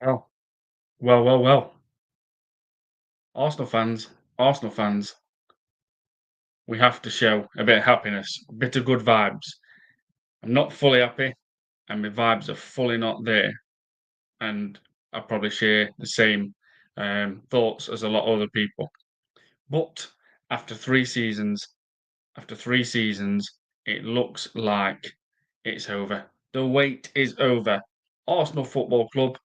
Oh, well. Arsenal fans, Arsenal fans, we have to show a bit of happiness, a bit of good vibes. I'm not fully happy, and my vibes are fully not there. And I probably share the same thoughts as a lot of other people. But after 3 seasons, after 3 seasons, it looks like it's over. The wait is over. Arsenal Football Club.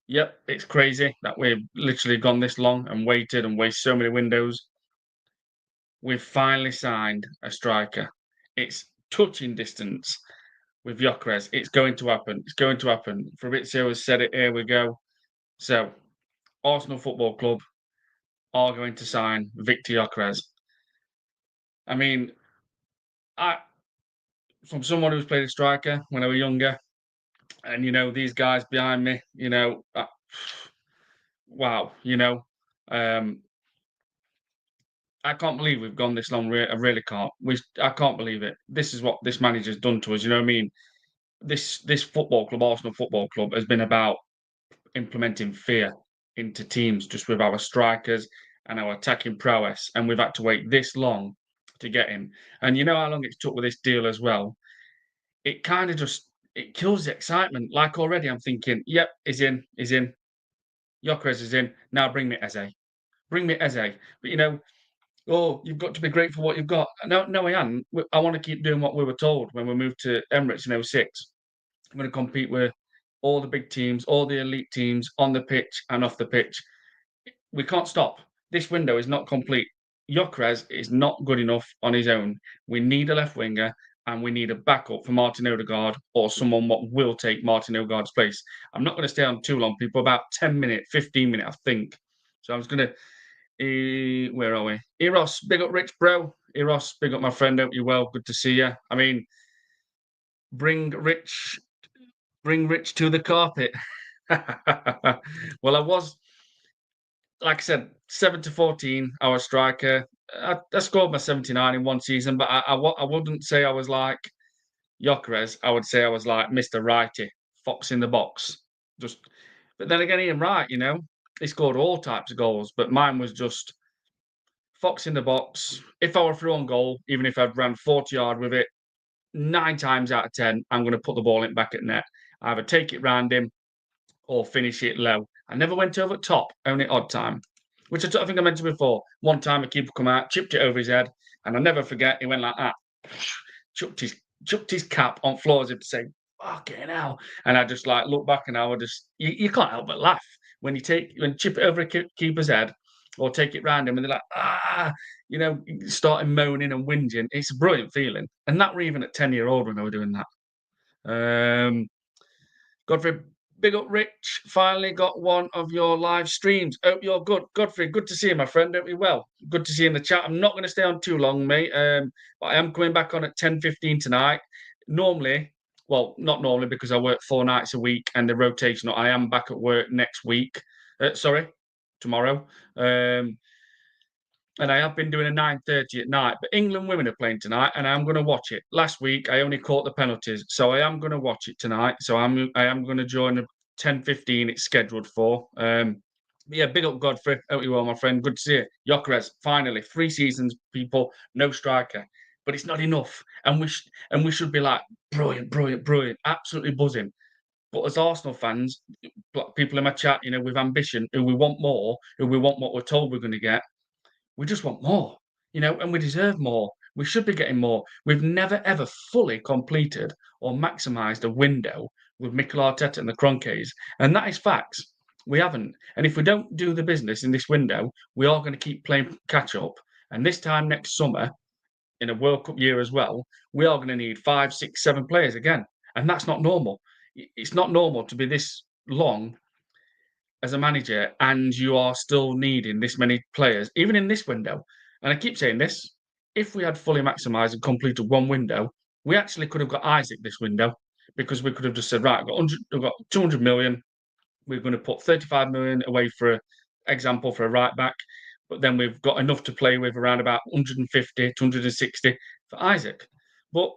Yep, it's crazy that we've literally gone this long and waited and wasted so many windows. We've finally signed a striker. It's touching distance with Okarez. It's going to happen. It's going to happen. Fabrizio has said it. Here we go. So, Arsenal Football Club are going to sign Victor Okarez. I mean, I from someone who's played a striker when I was younger, and these guys behind me, wow, um, I can't believe we've gone this long. I really can't. I can't believe it. This is what this manager's done to us. You know what I mean? This football club, Arsenal Football Club, has been about implementing fear into teams just with our strikers and our attacking prowess, and we've had to wait this long to get him. And you know how long it's took with this deal as well. It kind of just it kills the excitement. Like already, I'm thinking, yep, he's in, he's in. Gyökeres is in. Now bring me Eze. But oh, you've got to be grateful for what you've got. No, no, I am. I want to keep doing what we were told when we moved to Emirates in '06. I'm going to compete with all the big teams, all the elite teams on the pitch and off the pitch. We can't stop. This window is not complete. Gyökeres is not good enough on his own. We need a left winger and we need a backup for Martin Odegaard or someone what will take Martin Odegaard's place. I'm not going to stay on too long, people. About 10 minutes, 15 minutes, I think. So I was going to where are we? Eros, big up Rich, bro. Eros, big up my friend. Hope you're well. Good to see you. I mean, bring Rich, bring Rich to the carpet. Well, I was, like I said, 7-14. Our striker. I scored my 79 in one season, but I wouldn't say I was like Gyökeres. I would say I was like Mr. Righty, Fox in the box. Just, but then again, Ian Wright, he scored all types of goals, but mine was just Fox in the box. If I were through on goal, even if I'd ran 40 yard with it, 9 times out of 10, I'm going to put the ball in back at net. Either take it round him or finish it low. I never went over top, only odd time, which I think I mentioned before. One time a keeper come out, chipped it over his head, and I'll never forget, he went like that, chucked his cap on floor as if to say, fucking hell. And I just like look back and I would just, you can't help but laugh when you chip it over a keeper's head or take it round him and they're like, starting moaning and whinging. It's a brilliant feeling. And that were even at 10-year-old when they were doing that. Godfrey, big up Rich. Finally got one of your live streams. Hope you're good. Godfrey, good to see you, my friend. Hope you're well. Good to see you in the chat. I'm not going to stay on too long, mate. But I am coming back on at 10:15 tonight. Normally, well, not normally because I work 4 nights a week and the rotational. I am back at work next week. Sorry, tomorrow. And I have been doing a 9:30 at night. But England women are playing tonight, and I'm going to watch it. Last week I only caught the penalties, so I am going to watch it tonight. So I am going to join the 10:15. It's scheduled for. But yeah, big up Godfrey. Hope you well, my friend. Good to see you. Gyökeres, finally 3 seasons, people, no striker, but it's not enough, and we should be like brilliant, brilliant, brilliant, absolutely buzzing. But as Arsenal fans, people in my chat, with ambition, who we want more, who we want what we're told we're going to get, we just want more, and we deserve more. We should be getting more. We've never ever fully completed or maximised a window with Mikel Arteta and the Kroenkes, and that is facts. We haven't. And if we don't do the business in this window, we are going to keep playing catch up. And this time next summer, in a World Cup year as well, we are going to need 5, 6, 7 players again, and that's not normal. It's not normal to be this long as a manager and you are still needing this many players, even in this window. And I keep saying this, if we had fully maximised and completed one window, we actually could have got Isaac this window because we could have just said, right, we've got 200 million. We're going to put 35 million away for example for a right back, but then we've got enough to play with around about 150 to 160 for Isaac. But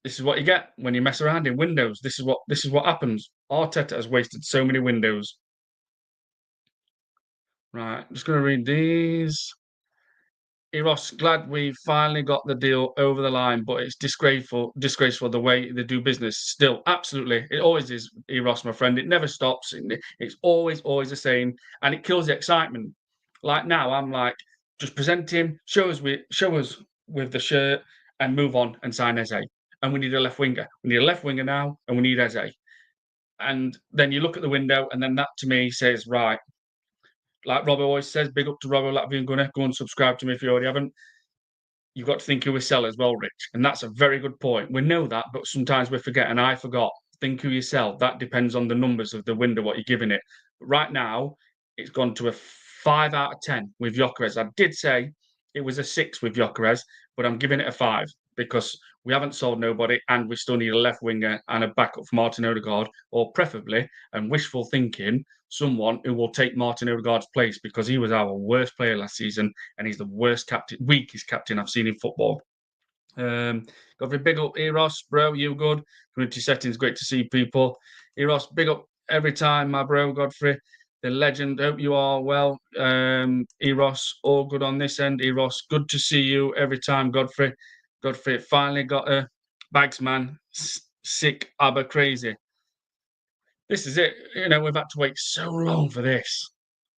this is what you get when you mess around in windows. This is what happens. Arteta has wasted so many windows Right, just gonna read these. Eros, glad we finally got the deal over the line, but it's disgraceful the way they do business. Still, absolutely, it always is, Eros, my friend. It never stops. It's always the same, and it kills the excitement. Like now, I'm like, just present him, show us with the shirt, and move on and sign Eze. And we need a left winger. We need a left winger now, and we need Eze. And then you look at the window, and then that to me says, right, like Rob always says, big up to Robbo Latvian Gunner. Go and subscribe to me if you already haven't. You've got to think who we sell as well, Rich. And that's a very good point. We know that, but sometimes we forget, and I forgot. Think who you sell. That depends on the numbers of the window, what you're giving it. But right now, it's gone to a 5 out of 10 with Okarez. I did say it was a 6 with Okarez, but I'm giving it a 5 because we haven't sold nobody and we still need a left winger and a backup for Martin Odegaard, or preferably, and wishful thinking, someone who will take Martin Odegaard's place because he was our worst player last season and he's the worst captain, weakest captain I've seen in football. Godfrey, big up Eros, bro. You good? Community settings, great to see people. Eros, big up every time, my bro. Godfrey, the legend. Hope you are well. Eros, all good on this end. Eros, good to see you every time, Godfrey. Godfrey finally got a bags, man. Sick, aber crazy. This is it. We've had to wait so long for this.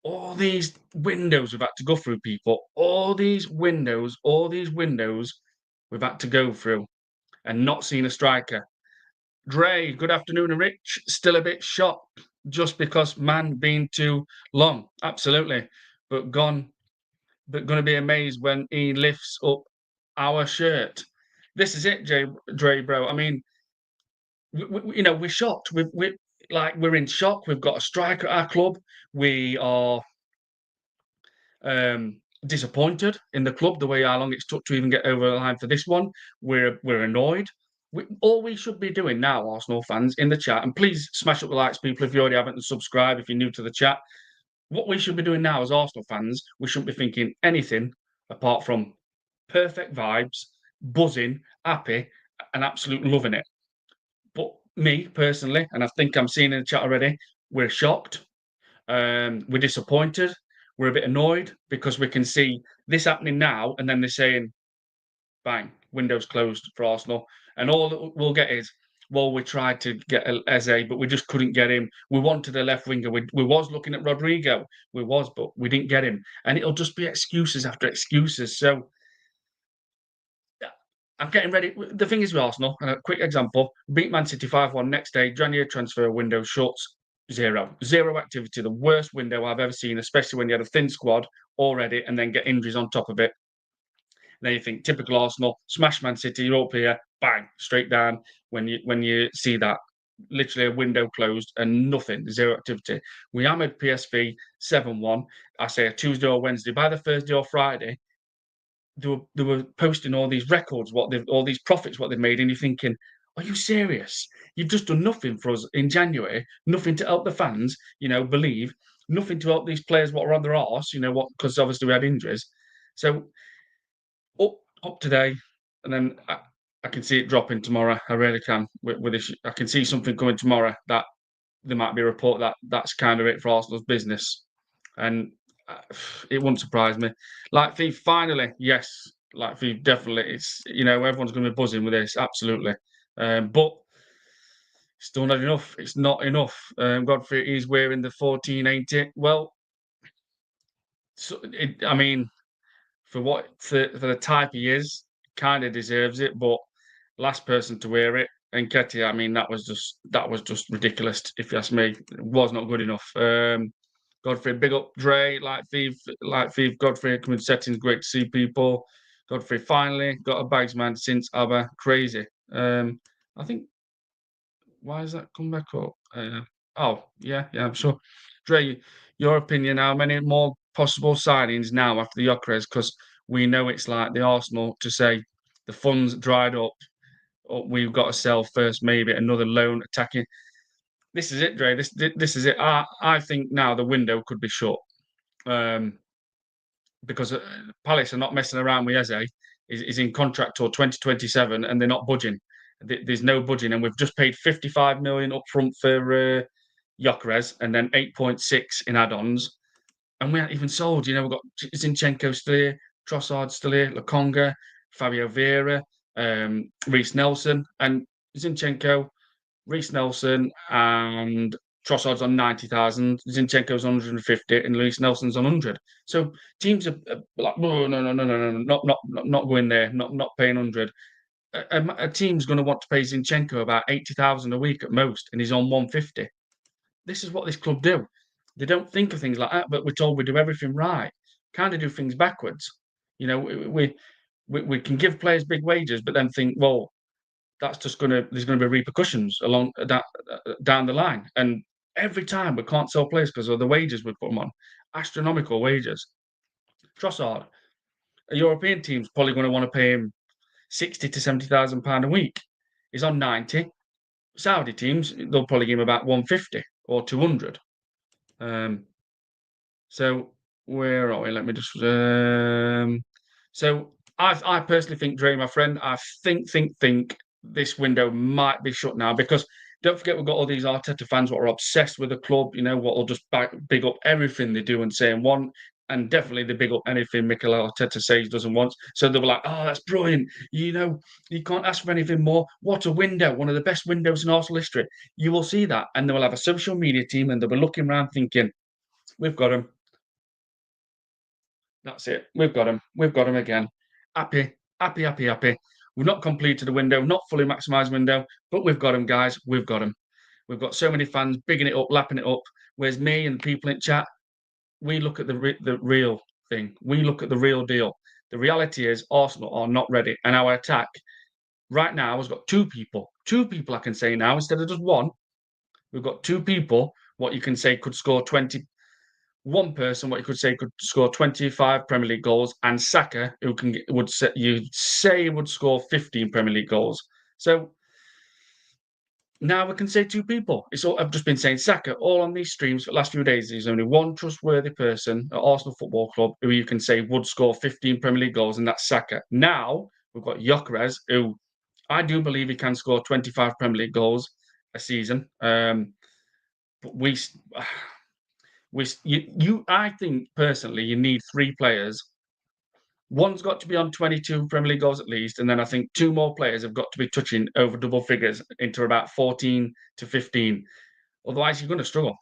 All these windows we've had to go through, people. All these windows we've had to go through and not seen a striker. Dre, good afternoon, and Rich. Still a bit shocked just because man been too long. Absolutely. But gonna be amazed when he lifts up our shirt. This is it, Dre, bro. I mean, we're shocked. We're in shock. We've got a striker at our club. We are disappointed in the club, the way how long it's took to even get over the line for this one. We're annoyed. All we should be doing now, Arsenal fans, in the chat, and please smash up the likes, people, if you already haven't, and subscribe if you're new to the chat. What we should be doing now as Arsenal fans, we shouldn't be thinking anything apart from perfect vibes, buzzing, happy, and absolutely loving it. But me personally, and I think I'm seeing in the chat already, we're shocked. We're disappointed. We're a bit annoyed because we can see this happening now, and then they're saying, "Bang, windows closed for Arsenal," and all that we'll get is, "Well, we tried to get Eze, but we just couldn't get him. We wanted a left winger. We was looking at Rodrigo. But we didn't get him." And it'll just be excuses after excuses. So I'm getting ready. The thing is with Arsenal, and a quick example, beat Man City 5-1 next day, January transfer window shuts, zero activity, the worst window I've ever seen, especially when you had a thin squad already and then get injuries on top of it. And then you think, typical Arsenal, smash Man City, you're up here, bang, straight down when you see that. Literally a window closed and nothing, zero activity. We hammered PSV 7-1, I say a Tuesday or Wednesday. By the Thursday or Friday, they were posting all these records, all these profits, what they've made, and you're thinking, are you serious? You've just done nothing for us in January, nothing to help the fans, believe, nothing to help these players what are on their arse, what, because obviously we had injuries. So up today, and then I can see it dropping tomorrow. I really can. With this, I can see something coming tomorrow that there might be a report that that's kind of it for Arsenal's business, and it wouldn't surprise me. Like Thief, finally, yes, like Thief, definitely. It's everyone's going to be buzzing with this, absolutely, but still not enough. It's not enough. Godfrey is wearing the 14, ain't it? Well, I mean, for the type he is, kind of deserves it. But last person to wear it, Nketiah, I mean, that was just ridiculous. If you ask me, it was not good enough. Godfrey, big up Dre, like Thief, Godfrey, community settings, great to see people. Godfrey finally got a bags man since ABBA, crazy. I think, why has that come back up? Oh, yeah, I'm sure. Dre, your opinion, how many more possible signings now after the Okarez? Because we know it's like the Arsenal to say the funds dried up, or we've got to sell first, maybe another loan attacking. This is it, Dre. This is it. I think now the window could be shut. Because Palace are not messing around with Eze. He's in contract till 2027 and they're not budging. There's no budging, and we've just paid 55 million up front for Okarez and then 8.6 in add-ons. and we haven't even sold. We've got Zinchenko still here, Trossard still here, Lokonga, Fabio Vieira, Reece Nelson, and Zinchenko, Reece Nelson, and Trossard's on 90,000, Zinchenko's on 150, and Reece Nelson's on 100. So teams are like, no, no, no, no, no, no, not going there, not paying 100. A team's going to want to pay Zinchenko about 80,000 a week at most, and he's on 150. This is what this club do. They don't think of things like that, but we're told we do everything right. Kind of do things backwards. You know, we can give players big wages, but then think, well, that's just there's gonna be repercussions along that down the line. And every time we can't sell players because of the wages we put them on, astronomical wages. Trossard, a European team's probably going to want to pay him 60 to 70,000 pound a week. He's on 90. Saudi teams, they'll probably give him about 150 or 200. So where are we? Let me just. So I personally think, Dre, my friend, I think this window might be shut now because don't forget we've got all these Arteta fans what are obsessed with the club. What will just big up everything they do and say and want. And definitely they big up anything Mikel Arteta says doesn't want. So they were like, oh, that's brilliant. You can't ask for anything more. What a window. One of the best windows in Arsenal history. You will see that. And they will have a social media team and they'll be looking around thinking, we've got him. That's it. We've got him. We've got him again. Happy, happy, happy, happy. We've not completed the window, not fully maximised window, but we've got him, guys. We've got him. We've got so many fans bigging it up, lapping it up. Whereas me and the people in chat, we look at the real thing. We look at the real deal. The reality is Arsenal are not ready, and our attack right now has got two people. Two people I can say now instead of just one. We've got two people. What you can say could score 20, one person, what you could say, could score 25 Premier League goals, and Saka, who would score 15 Premier League goals. So now we can say two people. I've just been saying Saka all on these streams for the last few days. There's only one trustworthy person at Arsenal Football Club who you can say would score 15 Premier League goals, and that's Saka. Now we've got Okarez, who I do believe he can score 25 Premier League goals a season. But I think personally, you need three players. One's got to be on 22 Premier League goals at least, and then I think two more players have got to be touching over double figures into about 14 to 15. Otherwise, you're going to struggle.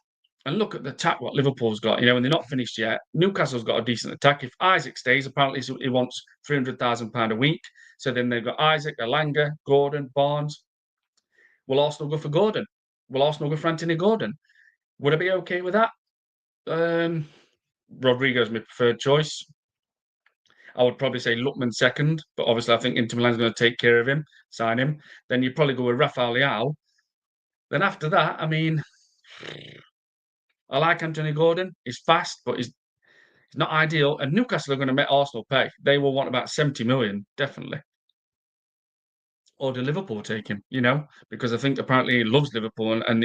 And look at the attack what Liverpool's got. And they're not finished yet. Newcastle's got a decent attack. If Isaac stays, apparently he wants £300,000 a week. So then they've got Isaac, Elanga, Gordon, Barnes. Will Arsenal go for Gordon? Will Arsenal go for Anthony Gordon? Would I be okay with that? Rodrigo's my preferred choice. I would probably say Lookman second, but obviously I think Inter Milan's going to take care of him, sign him. Then you'd probably go with Rafael Leao. Then after that, I mean, I like Anthony Gordon. He's fast, but he's not ideal. And Newcastle are going to make Arsenal pay. They will want about 70 million, definitely. Or do Liverpool take him? Because I think apparently he loves Liverpool, and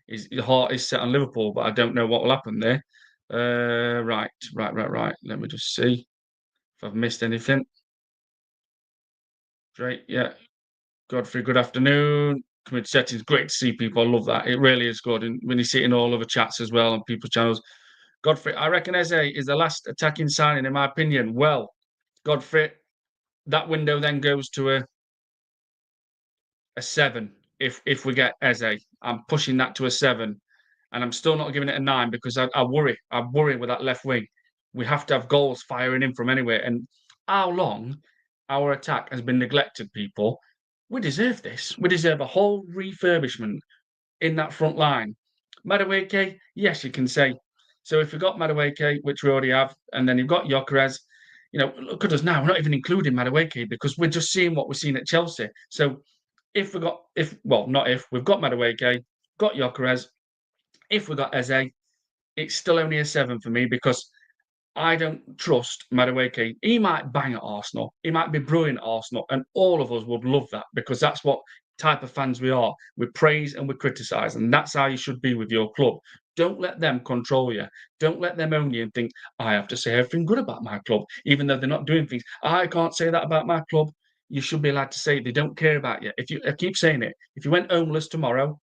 his heart is set on Liverpool. But I don't know what will happen there. Right. Let me just see if I've missed anything. Great, yeah. Godfrey, good afternoon. Community settings, great to see people. I love that. It really is good. And when you see it in all other chats as well on people's channels. Godfrey, I reckon Eze is the last attacking signing, in my opinion. Well, Godfrey, that window then goes to a 7 if we get Eze. I'm pushing that to a 7. And I'm still not giving it a 9 because I worry. I worry with that left wing. We have to have goals firing in from anywhere. And how long our attack has been neglected, people. We deserve this. We deserve a whole refurbishment in that front line. Madueke, yes, you can say. So if we've got Madueke, which we already have, and then you've got Okarez, look at us now. We're not even including Madueke because we're just seeing what we're seeing at Chelsea. So we've got Madueke, got Okarez. If we got Eze, it's still only a 7 for me because I don't trust Madueke. He might bang at Arsenal. He might be brilliant at Arsenal. And all of us would love that because that's what type of fans we are. We praise and we criticise. And that's how you should be with your club. Don't let them control you. Don't let them own you and think, I have to say everything good about my club, even though they're not doing things. I can't say that about my club. You should be allowed to say it. They don't care about you. I keep saying it. If you went homeless tomorrow,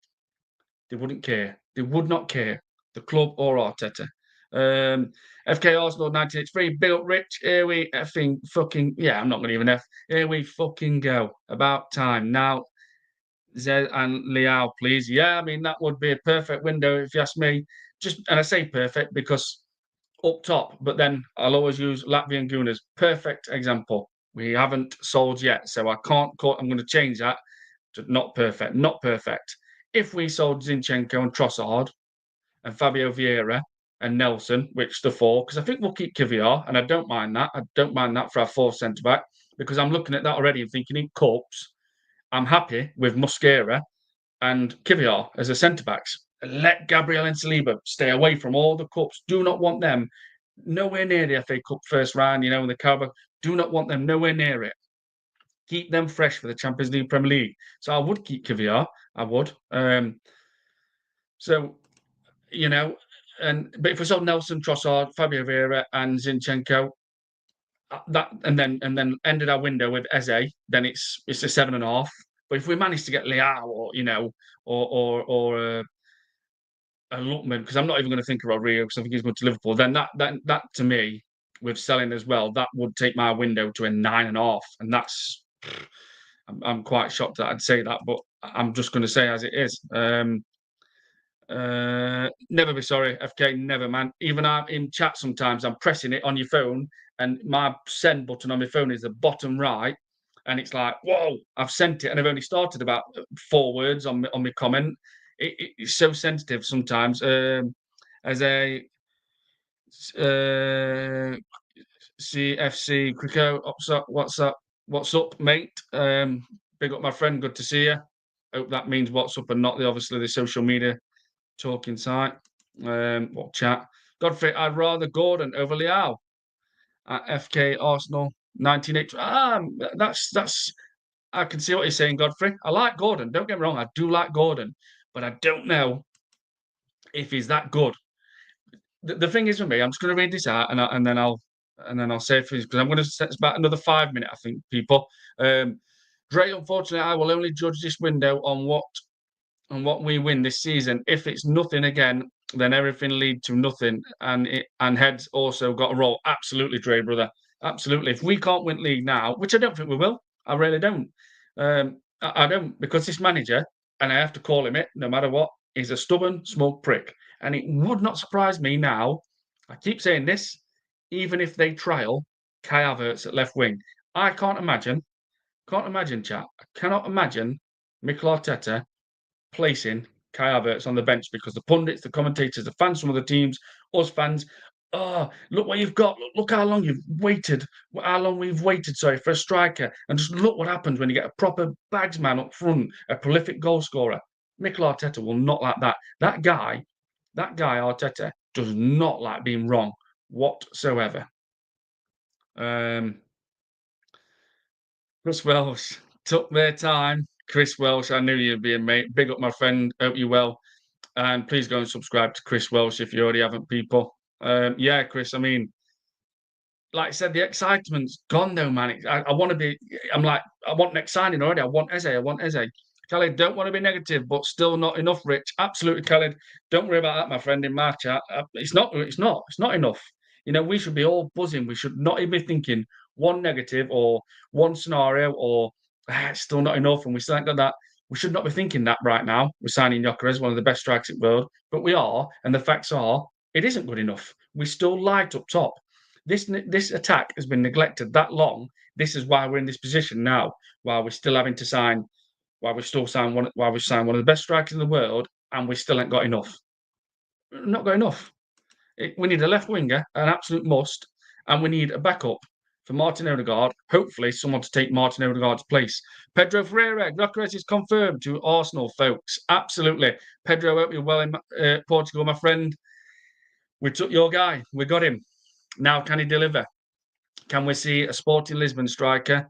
they wouldn't care. They would not care. The club or Arteta. FK Arsenal 1983. Big up Rich. Here we effing fucking I'm not gonna even F. Here we fucking go. About time. Now Zed and Liao, please. Yeah, I mean that would be a perfect window if you ask me. Just and I say perfect because up top, but then I'll always use Latvian Gunas. Perfect example. We haven't sold yet, so I can't call. I'm going to change that to not perfect. Not perfect. If we sold Zinchenko and Trossard and Fabio Vieira and Nelson, which the four, because I think we'll keep Kiviar, and I don't mind that. I don't mind that for our fourth centre back because I'm looking at that already and thinking in cups. I'm happy with Mosquera and Kiviar as a centre backs. Let Gabriel and Saliba stay away from all the cups. Do not want them nowhere near the FA Cup first round, the Carabao. Do not want them nowhere near it. Keep them fresh for the Champions League, Premier League. So I would keep Kiviar. I would. So, you know, but if we sold Nelson, Trossard, Fabio Vieira, and Zinchenko, that and then ended our window with Eze, then it's a 7.5. But if we manage to get Leao or a Lookman, because I'm not even going to think of Rodrigo because I think he's going to Liverpool, then that to me, with selling as well, that would take my window to a 9.5, and that's I'm quite shocked that I'd say that, but I'm just going to say as it is. Never be sorry, FK. Never, man. Even I'm in chat sometimes. I'm pressing it on your phone, and my send button on my phone is the bottom right, and it's like, whoa, I've sent it, and I've only started about 4 words on my comment. It's so sensitive sometimes. As a CFC Crico, what's up, mate? Big up, my friend. Good to see you. Hope that means what's up and not obviously the social media talking site. What chat? Godfrey, I'd rather Gordon over Liao at FK Arsenal 1980. That's. I can see what you're saying, Godfrey. I like Gordon. Don't get me wrong. I do like Gordon, but I don't know if he's that good. The thing is with me, I'm just going to read this out and then I'll say because I'm going to set about another 5 minutes. I think people. Dre, unfortunately, I will only judge this window on what we win this season. If it's nothing again, then everything lead to nothing. And heads also got a roll. Absolutely, Dre, brother. Absolutely. If we can't win league now, which I don't think we will, I really don't. I don't because this manager, and I have to call him it, no matter what, is a stubborn, small prick. And it would not surprise me now. I keep saying this, even if they trial Kai Havertz at left wing. I can't imagine, chat. I cannot imagine Mikel Arteta placing Kai Havertz on the bench because the pundits, the commentators, the fans from other teams, us fans, look what you've got. Look how long you've waited. How long we've waited, for a striker. And just look what happens when you get a proper bagsman up front, a prolific goal scorer. Mikel Arteta will not like that. That guy, Arteta, does not like being wrong whatsoever. Chris Welsh took their time. Chris Welsh, I knew you'd be a mate. Big up, my friend. Hope you well. And please go and subscribe to Chris Welsh if you already haven't, people. Yeah, Chris, I mean, like I said, the excitement's gone though, man. I want to be, I'm like, I want next signing already. I want Eze. Khaled, don't want to be negative, but still not enough, Rich. Absolutely, Khaled. Don't worry about that, my friend, in my chat. It's not enough. We should be all buzzing. We should not even be thinking one negative or one scenario or it's still not enough and we still ain't got that. We should not be thinking that right now. We're signing Okarez, one of the best strikers in the world, but we are, and the facts are, it isn't good enough. We still light up top. This attack has been neglected that long. This is why we're in this position now. While we're still having to sign, while we sign one of the best strikers in the world, and we still ain't got enough. Not got enough. We need a left winger, an absolute must, and we need a backup for Martin Odegaard. Hopefully, someone to take Martin Odegaard's place. Pedro Ferreira, Okarez is confirmed to Arsenal, folks. Absolutely. Pedro, hope you're well in Portugal, my friend. We took your guy. We got him. Now, can he deliver? Can we see a Sporting Lisbon striker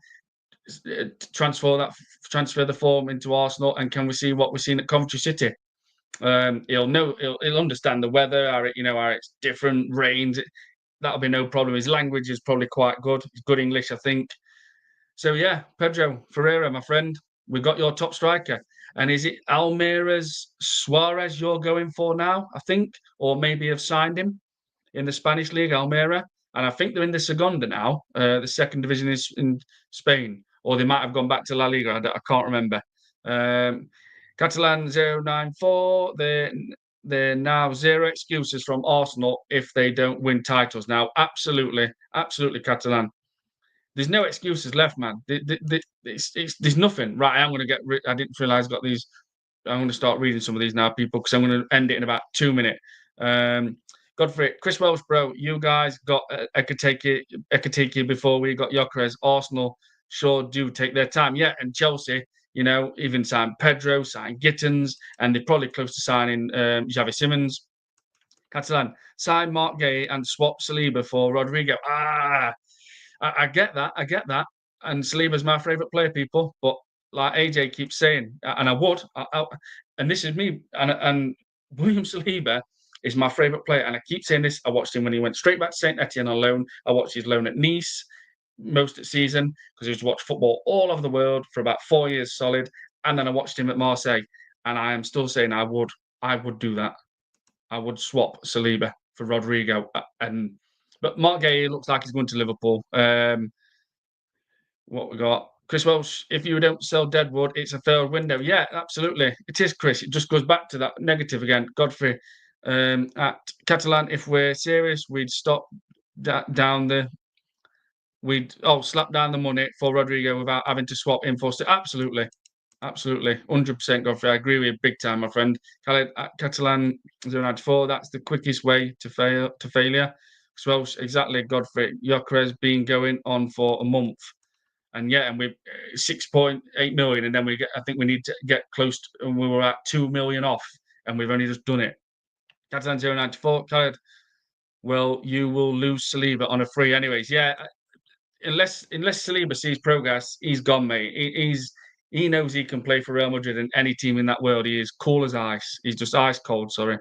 transfer the form into Arsenal? And can we see what we've seen at Coventry City? He'll understand the weather, how it's different rains. That'll be no problem. His language is probably quite good. He's good English, I think. So yeah, Pedro Ferreira, my friend, we got your top striker. And is it Almira's Suarez you're going for now? I think, or maybe have signed him. in the Spanish league, Almeria, and I think they're in the Segunda now. The second division is in Spain, or they might have gone back to La Liga. I can't remember. Catalan 094. They're now zero excuses from Arsenal if they don't win titles. Now, absolutely, absolutely, Catalan. There's no excuses left, man. There's nothing. Right, I'm going to get. I didn't realize I got these. I'm going to start reading some of these now, people, because I'm going to end it in about 2 minutes. Godfrey, Chris Welsh, bro, you guys got Ekatike before we got Okarez. Arsenal sure do take their time. Yeah, and Chelsea, even signed Pedro, signed Gittins, and they're probably close to signing Xavi Simons. Catalan, sign Mark Gay and swap Saliba for Rodrigo. I get that. I get that. And Saliba's my favourite player, people. But like AJ keeps saying, and I would, and this is me, and William Saliba is my favourite player. And I keep saying this. I watched him when he went straight back to Saint Etienne on loan. I watched his loan at Nice most of the season because he was watched football all over the world for about 4 years solid. And then I watched him at Marseille. And I am still saying I would do that. I would swap Saliba for Rodrigo. But Mark Gay looks like he's going to Liverpool. What we got? Chris Welsh, if you don't sell Deadwood, it's a failed window. Yeah, absolutely. It is, Chris. It just goes back to that negative again. Godfrey, at Catalan, if we're serious, we'd stop down the slap down the money for Rodrigo without having to swap in for absolutely. Absolutely. 100% Godfrey. I agree with you big time, my friend. Khaled at Catalan 094, that's the quickest way to failure. Well, exactly, Godfrey. Okarez been going on for a month. And yeah, and we're 6.8 million, and then I think we need to get close to, and we were at 2 million off, and we've only just done it. Catalan 094, Khaled, well, you will lose Saliba on a free anyways. Yeah, unless Saliba sees progress, he's gone, mate. He knows he can play for Real Madrid and any team in that world. He is cool as ice. He's just ice cold, sorry.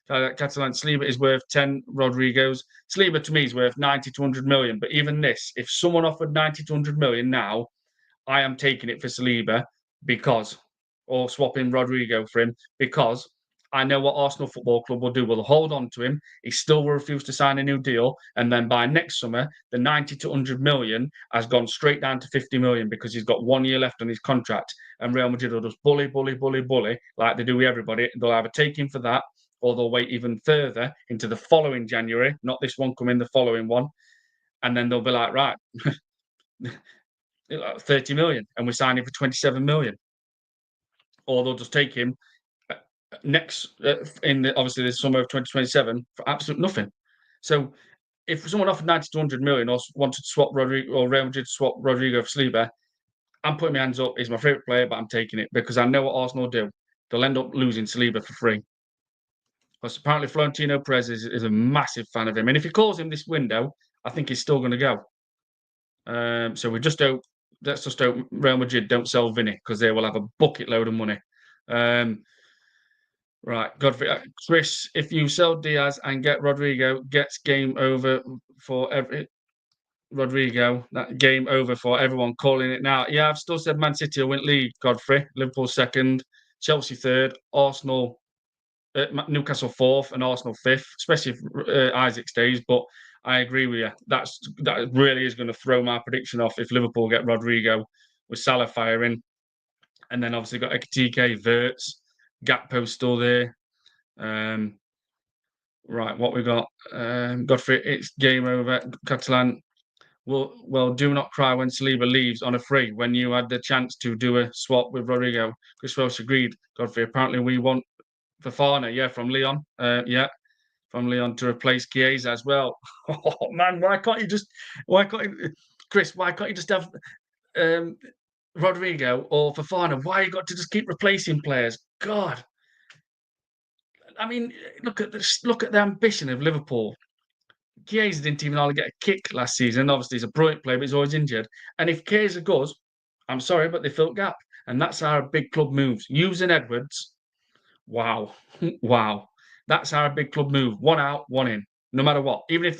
Catalan, Saliba is worth 10 Rodrigos. Saliba to me is worth 90 to 100 million. But even this, if someone offered 90 to 100 million now, I am taking it for Saliba or swapping Rodrigo for him because I know what Arsenal Football Club will do. We'll hold on to him. He still will refuse to sign a new deal. And then by next summer, the 90 to 100 million has gone straight down to 50 million because he's got 1 year left on his contract. And Real Madrid will just bully like they do with everybody. They'll either take him for that or they'll wait even further into the following January, not this one coming, the following one. And then they'll be like, right, 30 million and we're signing for 27 million. Or they'll just take him next obviously the summer of 2027 for absolute nothing. So if someone offered 90 to 100 million or wanted to swap Rodrigo or Real Madrid to swap Rodrigo for Saliba, I'm putting my hands up. He's my favourite player, but I'm taking it because I know what Arsenal do. They'll end up losing Saliba for free. Because apparently Florentino Perez is a massive fan of him. And if he calls him this window, I think he's still going to go. So let's just hope Real Madrid don't sell Vinny because they will have a bucket load of money. Right, Godfrey, Chris, if you sell Diaz and get Rodrigo, gets game over for Rodrigo. That game over for everyone calling it now. Yeah, I've still said Man City will win league. Godfrey, Liverpool second, Chelsea third, Arsenal, Newcastle fourth, and Arsenal fifth. Especially if Isaac stays. But I agree with you. That really is going to throw my prediction off if Liverpool get Rodrigo with Salah firing, and then obviously got Ekatike, Verts. Gakpo's still there. Right, what we got? Godfrey, it's game over. Catalan, well, do not cry when Saliba leaves on a free when you had the chance to do a swap with Rodrigo. Chris Welsh agreed. Godfrey, apparently we want Fofana, yeah, from Leon. From Leon to replace Chiesa as well. Oh man, Chris, why can't you just have Rodrigo or Fofana? Why you got to just keep replacing players? God. I mean, look at the ambition of Liverpool. Chiesa didn't even hardly get a kick last season. Obviously, he's a brilliant player, but he's always injured. And if Chiesa goes, I'm sorry, but they filled gap. And that's how a big club moves. Using Edwards, wow. Wow. That's how a big club move. One out, one in, no matter what. Even if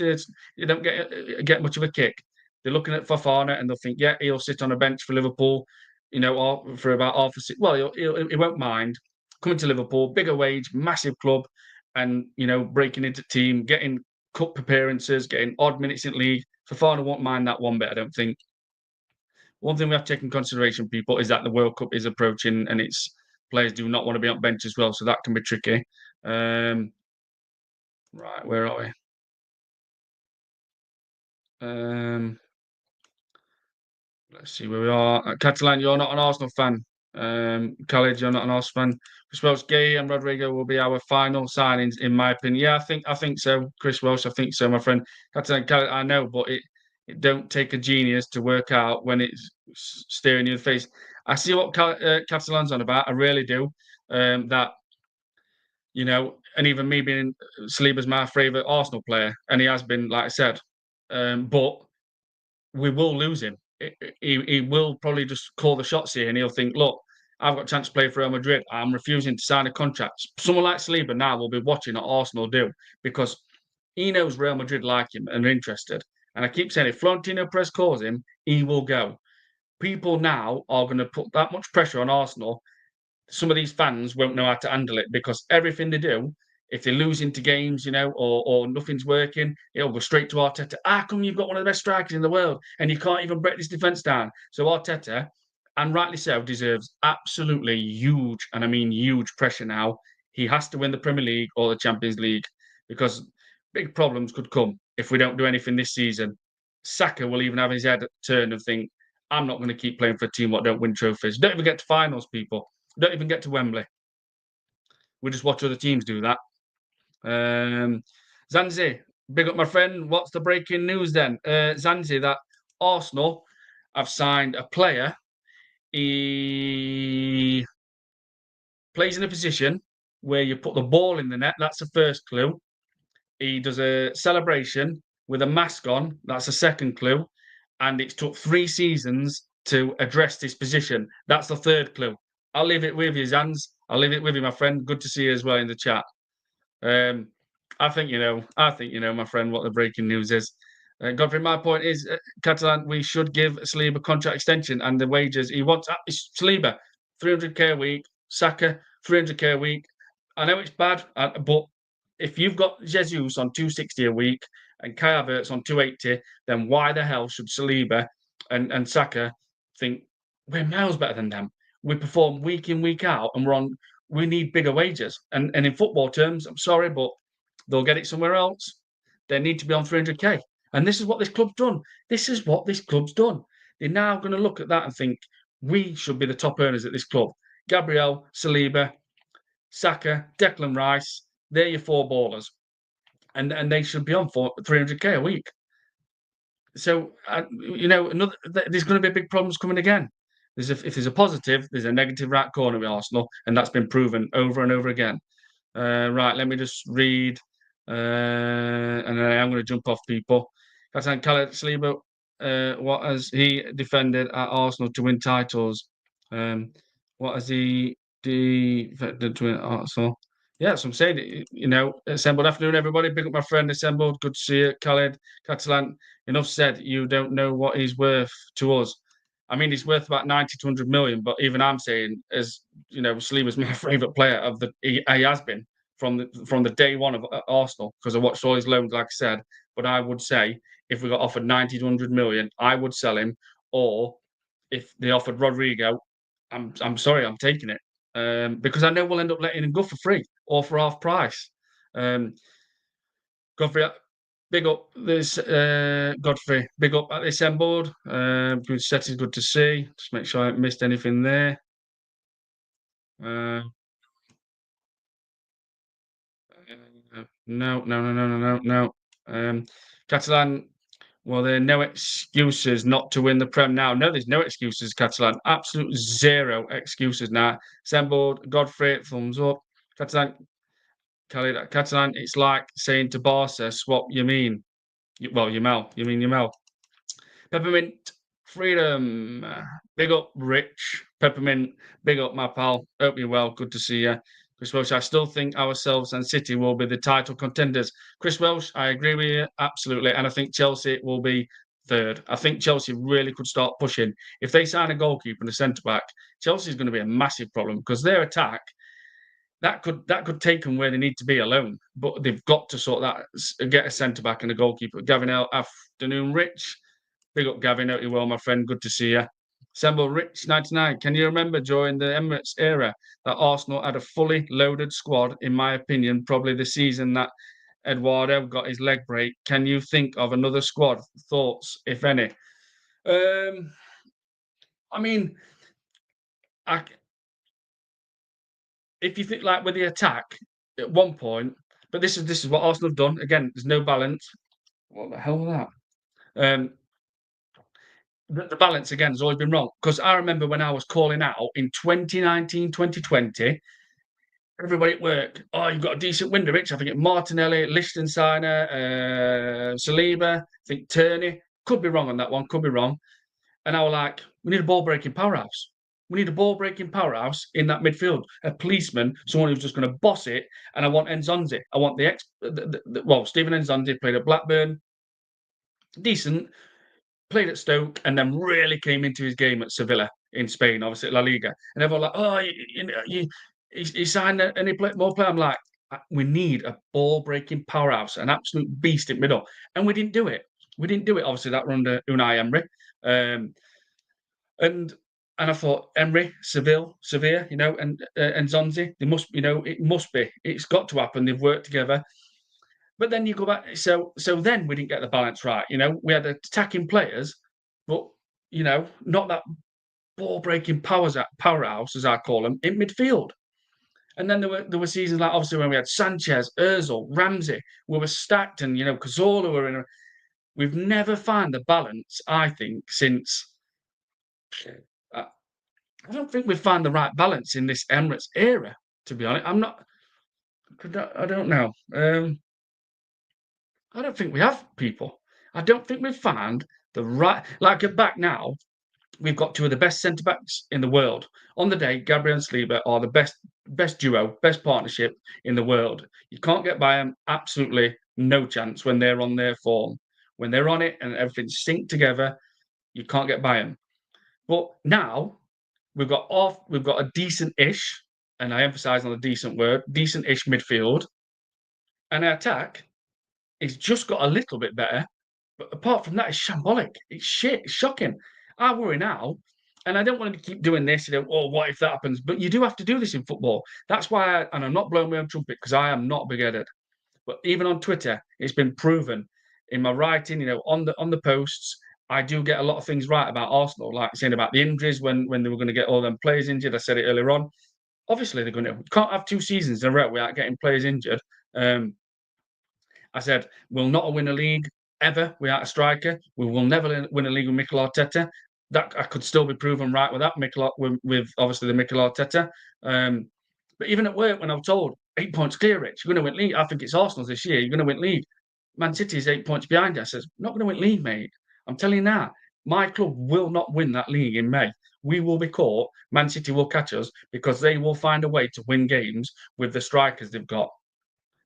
you don't get much of a kick, they're looking at Fofana and they'll think, yeah, he'll sit on a bench for Liverpool, for about half a season. Well, he won't mind coming to Liverpool, bigger wage, massive club, and breaking into team, getting cup appearances, getting odd minutes in league. Fofana won't mind that one bit, I don't think. One thing we have to take in consideration, people, is that the World Cup is approaching and it's players do not want to be on bench as well, so that can be tricky. Right, where are we? Um, let's see where we are. Catalan, you're not an Arsenal fan. Khalid, you're not an Arsenal fan. Chris Welsh, Gay, and Rodrigo will be our final signings, in my opinion. Yeah, I think so. Chris Welsh, I think so, my friend. Catalan, Khalid, I know, but it don't take a genius to work out when it's staring you in the face. I see what Catalan's on about. I really do. That and even me being Saliba's my favourite Arsenal player, and he has been, like I said. But we will lose him. He will probably just call the shots here, and he'll think, "Look, I've got a chance to play for Real Madrid. I'm refusing to sign a contract." Someone like Saliba now will be watching what Arsenal do because he knows Real Madrid like him and are interested. And I keep saying, if Florentino Perez calls him, he will go. People now are going to put that much pressure on Arsenal. Some of these fans won't know how to handle it because everything they do, if they lose into games, or nothing's working, it'll go straight to Arteta. How come you've got one of the best strikers in the world and you can't even break this defence down? So Arteta, and rightly so, deserves absolutely huge, and I mean huge pressure now. He has to win the Premier League or the Champions League because big problems could come if we don't do anything this season. Saka will even have his head turned and think, I'm not going to keep playing for a team that don't win trophies. Don't even get to finals, people. Don't even get to Wembley. We just watch other teams do that. Zanzi, big up my friend. What's the breaking news then? Zanzi, that Arsenal have signed a player. He plays in a position where you put the ball in the net. That's the first clue. He does a celebration with a mask on. That's the second clue. And it took 3 seasons to address this position. That's the third clue. I'll leave it with you, Zans. I'll leave it with you, my friend. Good to see you as well in the chat. I think you know. I think you know, my friend, what the breaking news is. Godfrey, my point is, Catalan, we should give Saliba contract extension and the wages he wants. Saliba, 300k a week. Saka, 300k a week. I know it's bad, but if you've got Jesus on 260 a week and Kai Havertz on 280, then why the hell should Saliba and Saka think we're miles better than them? We perform week in, week out, and we need bigger wages. And in football terms, I'm sorry, but they'll get it somewhere else. They need to be on 300k. And this is what this club's done. This is what this club's done. They're now going to look at that and think we should be the top earners at this club. Gabriel, Saliba, Saka, Declan Rice, they're your 4 ballers. And they should be on for 300k a week. So, there's going to be big problems coming again. If there's a positive, there's a negative right corner with Arsenal, and that's been proven over and over again. Right, let me just read, and then I'm going to jump off people. Khaled Saliba, what has he defended at Arsenal to win titles? What has he defended to win at Arsenal? Yeah, so I'm saying, assembled afternoon, everybody. Big up my friend, assembled. Good to see you, Khaled Catalan. Enough said, you don't know what he's worth to us. I mean, he's worth about 90 to 100 million, but even I'm saying, as Saliba's my favourite player he has been from the day one of Arsenal, because I watched all his loans, like I said. But I would say if we got offered 90 to 100 million, I would sell him. Or if they offered Rodrigo, I'm sorry, I'm taking it. Because I know we'll end up letting him go for free or for half price. Godfrey, big up this Godfrey. Big up at this end board. Good set is good to see. Just make sure I haven't missed anything there. No. Catalan. Well, there are no excuses not to win the Prem now. No, there's no excuses, Catalan. Absolute zero excuses now. Assembled, Godfrey, thumbs up. Catalan, Catalan, it's like saying to Barca, swap you mean. Well, Yamal. You mean Yamal. Peppermint, freedom. Big up, Rich. Peppermint, big up, my pal. Hope you're well. Good to see you. Chris Welsh, I still think ourselves and City will be the title contenders. Chris Welsh, I agree with you, absolutely. And I think Chelsea will be third. I think Chelsea really could start pushing. If they sign a goalkeeper and a centre-back, Chelsea is going to be a massive problem because their attack, that could take them where they need to be alone. But they've got to sort that get a centre back and a goalkeeper. Gavin, afternoon, Rich. Big up, Gavin. Hope you're well, my friend. Good to see you. Semble Rich 99. Can you remember during the Emirates era that Arsenal had a fully loaded squad? In my opinion, probably the season that Eduardo got his leg break. Can you think of another squad? Thoughts, if any? Um, I mean, I, if you think like with the attack at one point, but this is what Arsenal have done. Again, there's no balance. What the hell was that? The balance again has always been wrong because I remember when I was calling out in 2019, 2020, everybody at work, oh, you've got a decent window, Rich. I think it Martinelli, Lichtensteiner, Saliba, I think Turney. Could be wrong on that one, could be wrong. And I was like, we need a ball breaking powerhouse. We need a ball breaking powerhouse in that midfield. A policeman, someone who's just going to boss it. And I want Nzonzi. I want well, Stephen Nzonzi played at Blackburn, decent, played at Stoke, and then really came into his game at Sevilla in Spain, obviously at La Liga. And everyone like, oh, he signed and he played more play. I'm like, we need a ball breaking powerhouse, an absolute beast in middle, and we didn't do it. We didn't do it. Obviously, that run under Unai Emery. And and I thought Emery, Sevilla, and Zonzi, they must, it must be, it's got to happen. They've worked together. But then you go back, so then we didn't get the balance right. We had attacking players, but not that ball breaking powerhouse, as I call them, in midfield. And then there were seasons like obviously when we had Sanchez, Özil, Ramsey, we were stacked, and Cazorla were in. We've never found the balance, I think, since. I don't think we've found the right balance in this Emirates era. To be honest, I'm not. I don't know. I don't think we have people. I don't think we've found the right. Like at back now, we've got two of the best centre backs in the world. On the day, Gabriel and Saliba are the best duo, best partnership in the world. You can't get by them. Absolutely no chance when they're on their form. When they're on it and everything's synced together, you can't get by them. But now we've got a decent-ish, and I emphasise on the decent word, decent-ish midfield, and our attack is just got a little bit better. But apart from that, it's shambolic. It's shit. It's shocking. I worry now, and I don't want to keep doing this. Oh, what if that happens? But you do have to do this in football. That's why, and I'm not blowing my own trumpet because I am not big-headed. But even on Twitter, it's been proven in my writing, on the posts, I do get a lot of things right about Arsenal, like saying about the injuries when they were going to get all them players injured. I said it earlier on. Obviously, they're going to can't have 2 seasons in a row without getting players injured. I said we'll not win a league ever without a striker. We will never win a league with Mikel Arteta. That I could still be proven right with that with obviously the Mikel Arteta. But even at work, when I was told 8 points clear, Rich, you're going to win league. I think it's Arsenal this year. You're going to win league. Man City is 8 points behind you. I says, not going to win league, mate. I'm telling you now, my club will not win that league in May. We will be caught. Man City will catch us because they will find a way to win games with the strikers they've got.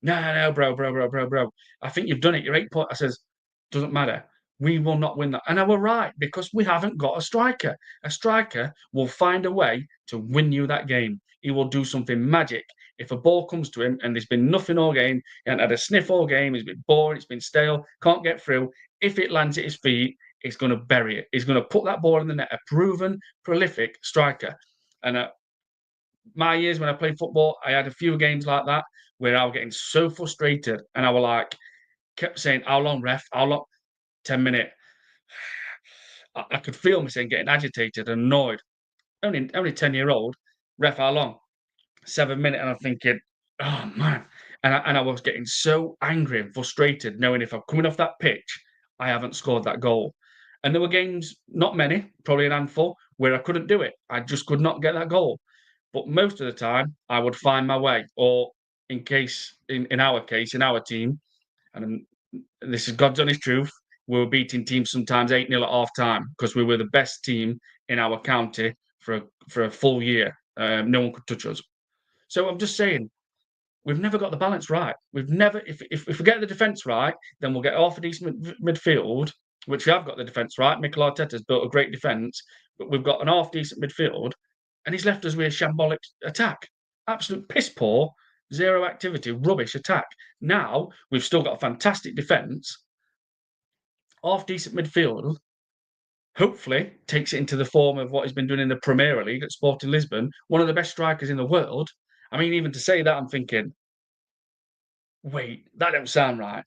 No, bro. I think you've done it. You're 8 points. I says, doesn't matter. We will not win that. And I were right because we haven't got a striker. A striker will find a way to win you that game. He will do something magic. If a ball comes to him and there's been nothing all game, he hasn't had a sniff all game, he's been bored, it's been stale, can't get through. If it lands at his feet, he's going to bury it. He's going to put that ball in the net. A proven, prolific striker. And my years when I played football, I had a few games like that where I was getting so frustrated and I was like, kept saying, how long, ref? How long? 10 minutes. I could feel myself getting agitated and annoyed. Only 10-year-old, ref, how long? 7 minutes. And I'm thinking, oh man. And I was getting so angry and frustrated knowing if I'm coming off that pitch, I haven't scored that goal. And there were games, not many, probably an handful, where I couldn't do it. I just could not get that goal. But most of the time, I would find my way. Or in our case, in our team, and this is God's honest truth, we were beating teams sometimes 8-0 at half time because we were the best team in our county for a full year. No one could touch us. So I'm just saying, we've never got the balance right. We've never, if we get the defence right, then we'll get half a decent midfield, which we have got the defence right. Mikel Arteta's built a great defence, but we've got an half decent midfield, and he's left us with a shambolic attack. absolute piss poor, zero activity, rubbish attack. Now we've still got a fantastic defence, half decent midfield. Hopefully, takes it into the form of what he's been doing in the Premier League at Sporting Lisbon, one of the best strikers in the world. I mean, even to say that, I'm thinking, wait, that don't sound right.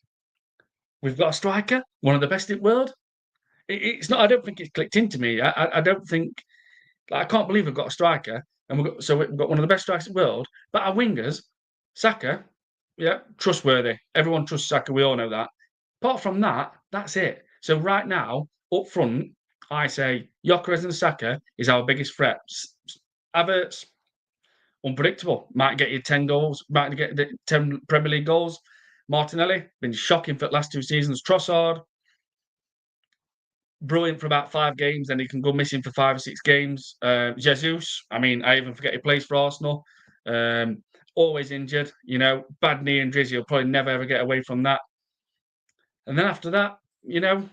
We've got a striker, one of the best in the world. It's not. I don't think it's clicked into me. I don't think. Like, I can't believe we've got a striker, and we've got one of the best strikers in the world. But our wingers, Saka, yeah, trustworthy. Everyone trusts Saka. We all know that. Apart from that, that's it. So right now, up front, I say Okarez and Saka is our biggest threats. Havertz, unpredictable. Might get you 10 goals, might get 10 Premier League goals. Martinelli, been shocking for the last 2 seasons. Trossard, brilliant for about 5 games, then he can go missing for 5 or 6 games. Jesus, I mean, I even forget he plays for Arsenal. Always injured, bad knee injuries. He'll probably never ever get away from that. And then after that, you've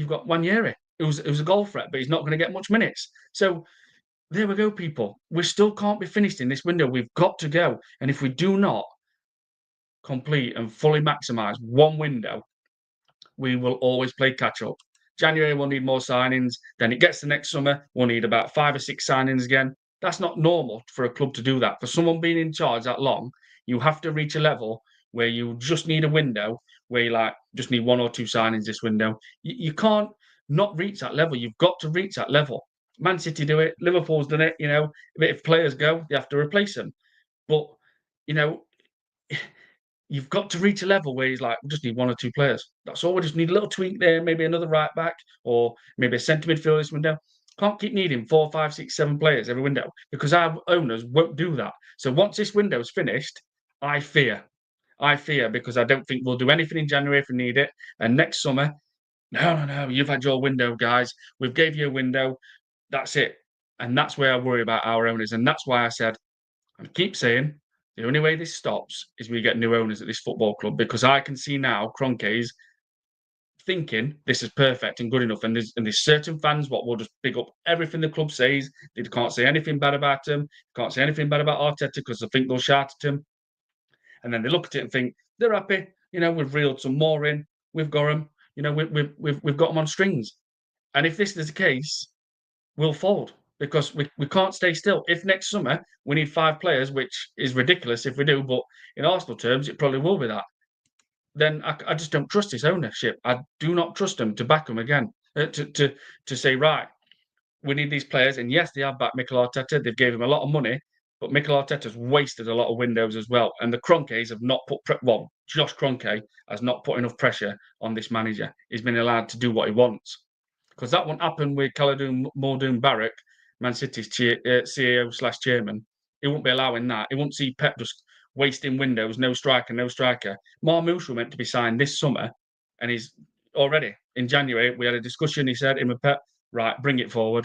got Wanyeri, who's a goal threat, but he's not going to get much minutes. So there we go, people. We still can't be finished in this window. We've got to go. And if we do not complete and fully maximise one window, we will always play catch up. January, we'll need more signings. Then it gets to next summer, we'll need about 5 or 6 signings again. That's not normal for a club to do that. For someone being in charge that long, you have to reach a level where you just need a window where you just need 1 or 2 signings this window. You can't not reach that level. You've got to reach that level. Man City do it. Liverpool's done it. If players go, they have to replace them. But you know, you've got to reach a level where he's like, we just need 1 or 2 players. That's all. We just need a little tweak there, maybe another right back or maybe a centre midfield this window. Can't keep needing 4, 5, 6, 7 players every window because our owners won't do that. So once this window's finished, I fear. I fear because I don't think we'll do anything in January if we need it. And next summer, no, you've had your window, guys. We've gave you a window. That's it. And that's where I worry about our owners. And that's why I said, I keep saying, the only way this stops is we get new owners at this football club because I can see now Kroenke's thinking this is perfect and good enough, and there's certain fans what will just pick up everything the club says. They can't say anything bad about him, can't say anything bad about Arteta because they think they'll shout at him, and then they look at it and think they're happy. We've reeled some more in, we've got them. We've got them on strings, and if this is the case, we'll fold because we can't stay still. If next summer we need 5 players, which is ridiculous if we do, but in Arsenal terms, it probably will be that. Then I just don't trust this ownership. I do not trust them to back them again. To say right, we need these players, and yes, they have backed Mikel Arteta. They've gave him a lot of money, but Mikel Arteta's wasted a lot of windows as well. And the Kroenkes have not put Josh Kroenke has not put enough pressure on this manager. He's been allowed to do what he wants because that won't happen with Khalidou Muldoon Barrett, Man City's CEO/chairman. He won't be allowing that. He won't see Pep just wasting windows, no striker, no striker. Marmoush were meant to be signed this summer, and he's already in January. We had a discussion. He said, "In with Pep, right, bring it forward."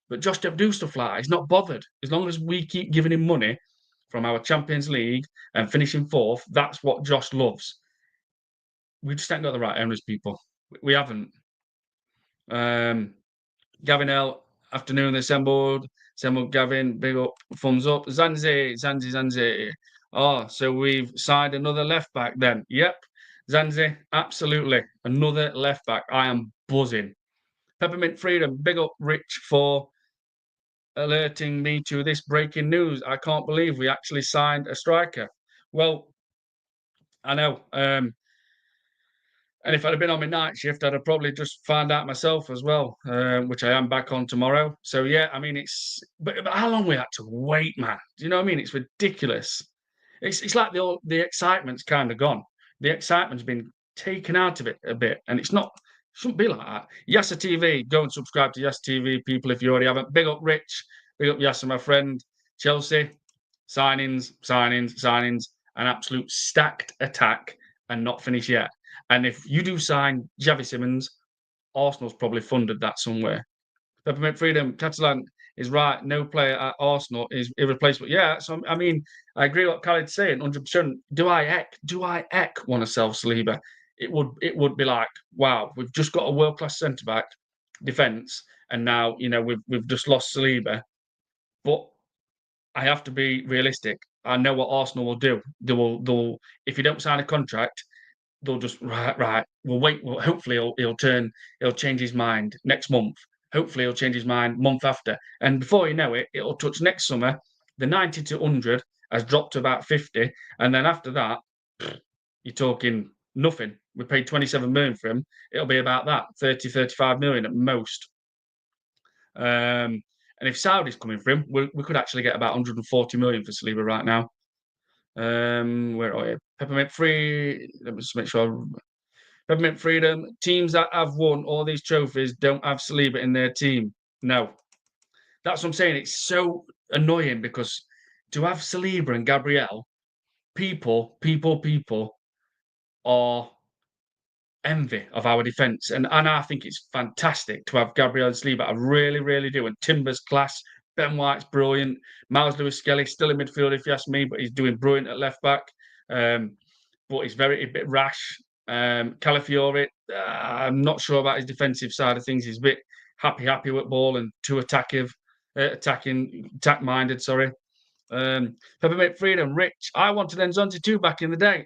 But Josh don't do stuff like that. He's not bothered as long as we keep giving him money from our Champions League and finishing 4th. That's what Josh loves. We just ain't got the right owners, people. We haven't. Gavin L, afternoon assembled. Assembled Gavin, big up, thumbs up. Zanzi. Oh, so we've signed another left back then. Yep. Zanzi, absolutely. Another left back. I am buzzing. Peppermint Freedom, big up Rich for alerting me to this breaking news. I can't believe we actually signed a striker. Well, I know. And if I'd have been on my night shift, I'd have probably just found out myself as well, which I am back on tomorrow. So yeah, I mean, but how long we had to wait, man? Do you know what I mean? It's ridiculous. It's like the excitement's kind of gone. The excitement's been taken out of it a bit, and it's not. Shouldn't be like that. Yasser TV, go and subscribe to Yasser TV, people, if you already haven't. Big up Rich, big up Yasser, my friend. Chelsea, signings, an absolute stacked attack, and not finished yet. And if you do sign Javi Simmons, Arsenal's probably funded that somewhere. Peppermint Freedom, Catalan is right. No player at Arsenal is irreplaceable. Yeah, so I mean, I agree with what Khaled's saying, 100%. Do I want to sell Saliba? It would be like, wow, we've just got a world class centre back, defence, and now we've just lost Saliba. But I have to be realistic. I know what Arsenal will do. They'll if you don't sign a contract, they'll just right. We'll wait. Well, hopefully he'll change his mind next month. Hopefully he'll change his mind month after, and before you know it, it'll touch next summer. The 90 to 100 has dropped to about 50, and then after that, you're talking nothing. We paid 27 million for him. It'll be about that 30, 35 million at most. And if Saudi's coming for him, we could actually get about 140 million for Saliba right now. Where are you? Peppermint Free. Let me just make sure. Peppermint Freedom. Teams that have won all these trophies don't have Saliba in their team. No, that's what I'm saying. It's so annoying because to have Saliba and Gabriel, people are envy of our defence. And I think it's fantastic to have Gabriel and Saliba. I really, really do. And Timber's class. Ben White's brilliant. Miles Lewis Skelly still in midfield, if you ask me, but he's doing brilliant at left back. But he's a bit rash. Calafiore, I'm not sure about his defensive side of things. He's a bit happy with ball and too attack minded. Sorry. Peppermint Freedom, Rich. I wanted Enzonzi too back in the day.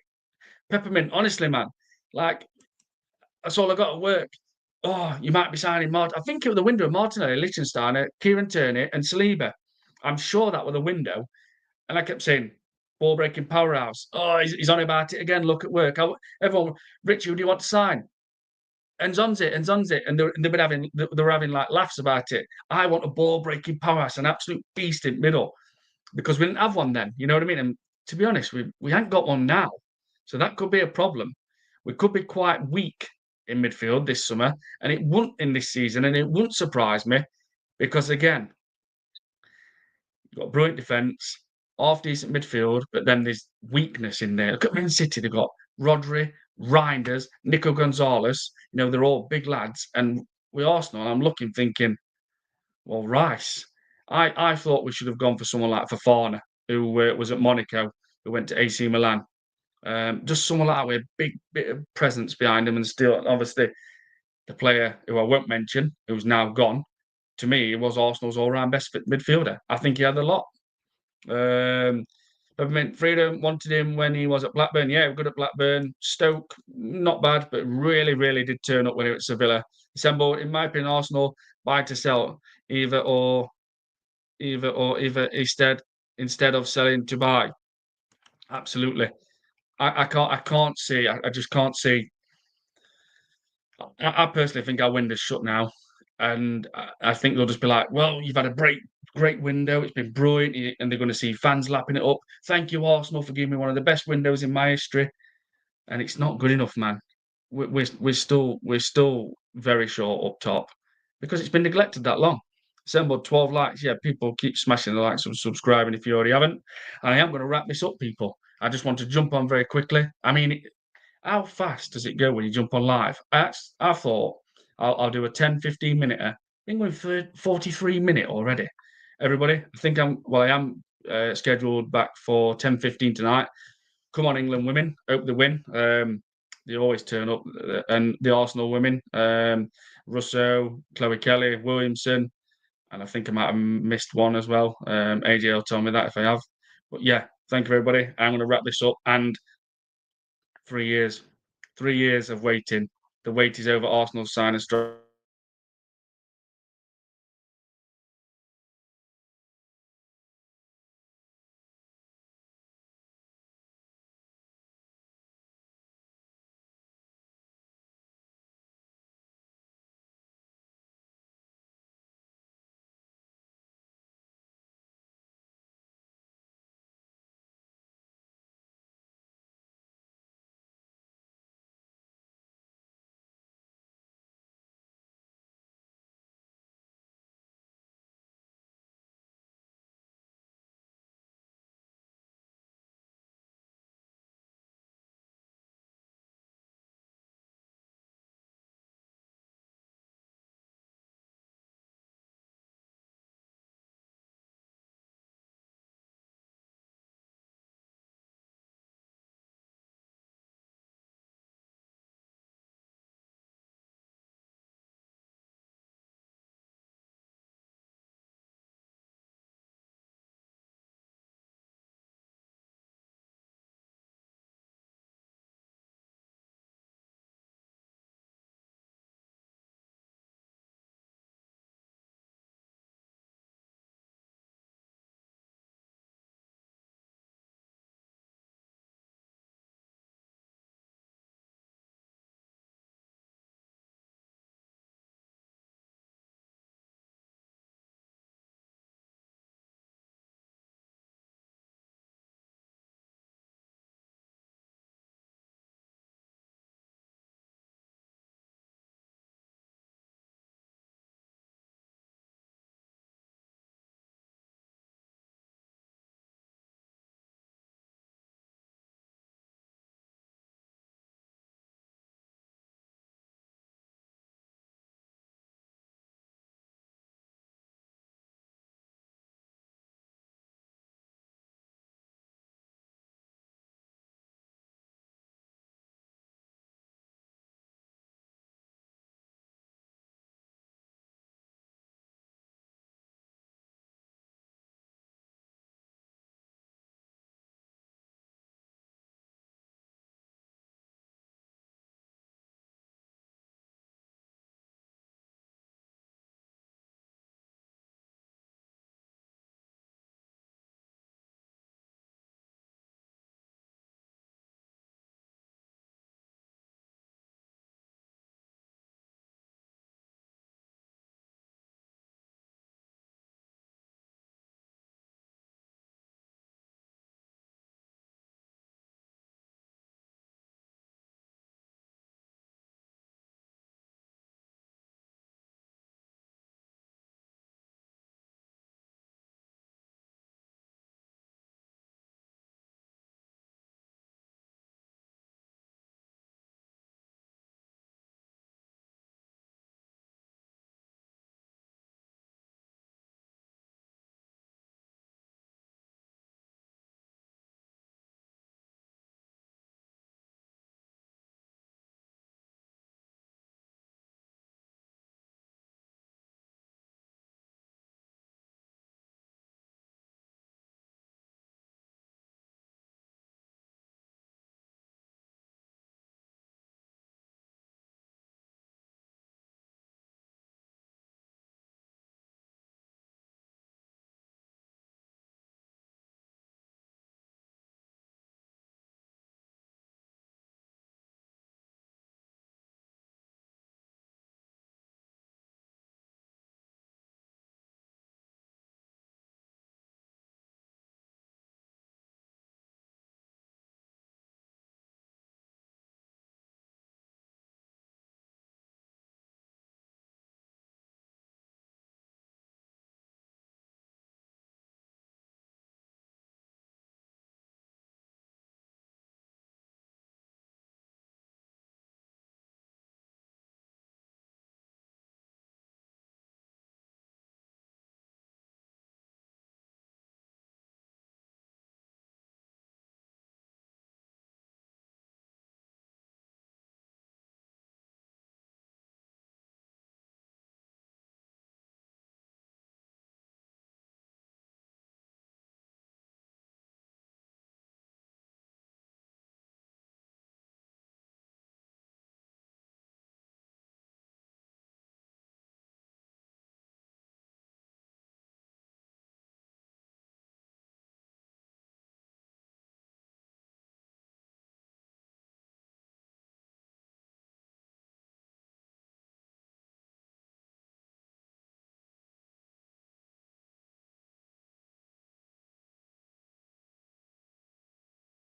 Peppermint, honestly, man, like that's all I got at work. Oh, you might be signing Mart. I think it was the window of Martinelli, Liechtensteiner, Kieran Tierney, and Saliba. I'm sure that was the window. And I kept saying, ball breaking powerhouse. Oh, he's on about it again. Look at work. Everyone, Richie, who do you want to sign? Enzonzi. And they were having like laughs about it. I want a ball breaking powerhouse, an absolute beast in middle. Because we didn't have one then. You know what I mean? And to be honest, we ain't got one now. So that could be a problem. We could be quite weak in midfield this summer, and it wouldn't in this season, and it wouldn't surprise me because again, you've got brilliant defence, half decent midfield, but then there's weakness in there. Look at Man City, they've got Rodri, Reinders, Nico Gonzalez. You know, they're all big lads. And with Arsenal, I'm looking thinking, well, Rice. I thought we should have gone for someone like Fofana, who was at Monaco, who went to AC Milan. Just someone like that with a big bit of presence behind him, and still, obviously, the player who I won't mention, who's now gone, to me, he was Arsenal's all-round best midfielder. I think he had a lot. Um, Peppermint Freedom wanted him when he was at Blackburn. Yeah, good at Blackburn. Stoke, not bad, but really, really did turn up when he was at Sevilla. December, in my opinion, Arsenal buy to sell, either or either instead of selling to buy. Absolutely. I can't see. I just can't see. I personally think our window's shut now, and I think they'll just be like, "Well, you've had a great window. It's been brilliant," and they're going to see fans lapping it up. Thank you, Arsenal, for giving me one of the best windows in my history, and it's not good enough, man. We're still very short up top because it's been neglected that long. Assembled 12 likes. Yeah, people keep smashing the likes and subscribing if you already haven't. And I am going to wrap this up, people. I just want to jump on very quickly. I mean, how fast does it go when you jump on live? I thought I'll do a 10-15 minute. I think we're 43 minute already. Everybody, I am scheduled back for 10:15 tonight. Come on, England women. Hope they win. They always turn up. And the Arsenal women, Russo, Chloe Kelly, Williamson, and I think I might have missed one as well. AJ will tell me that if I have. But yeah, thank you, everybody. I'm going to wrap this up. And 3 years, 3 years of waiting. The wait is over. Arsenal sign and strike.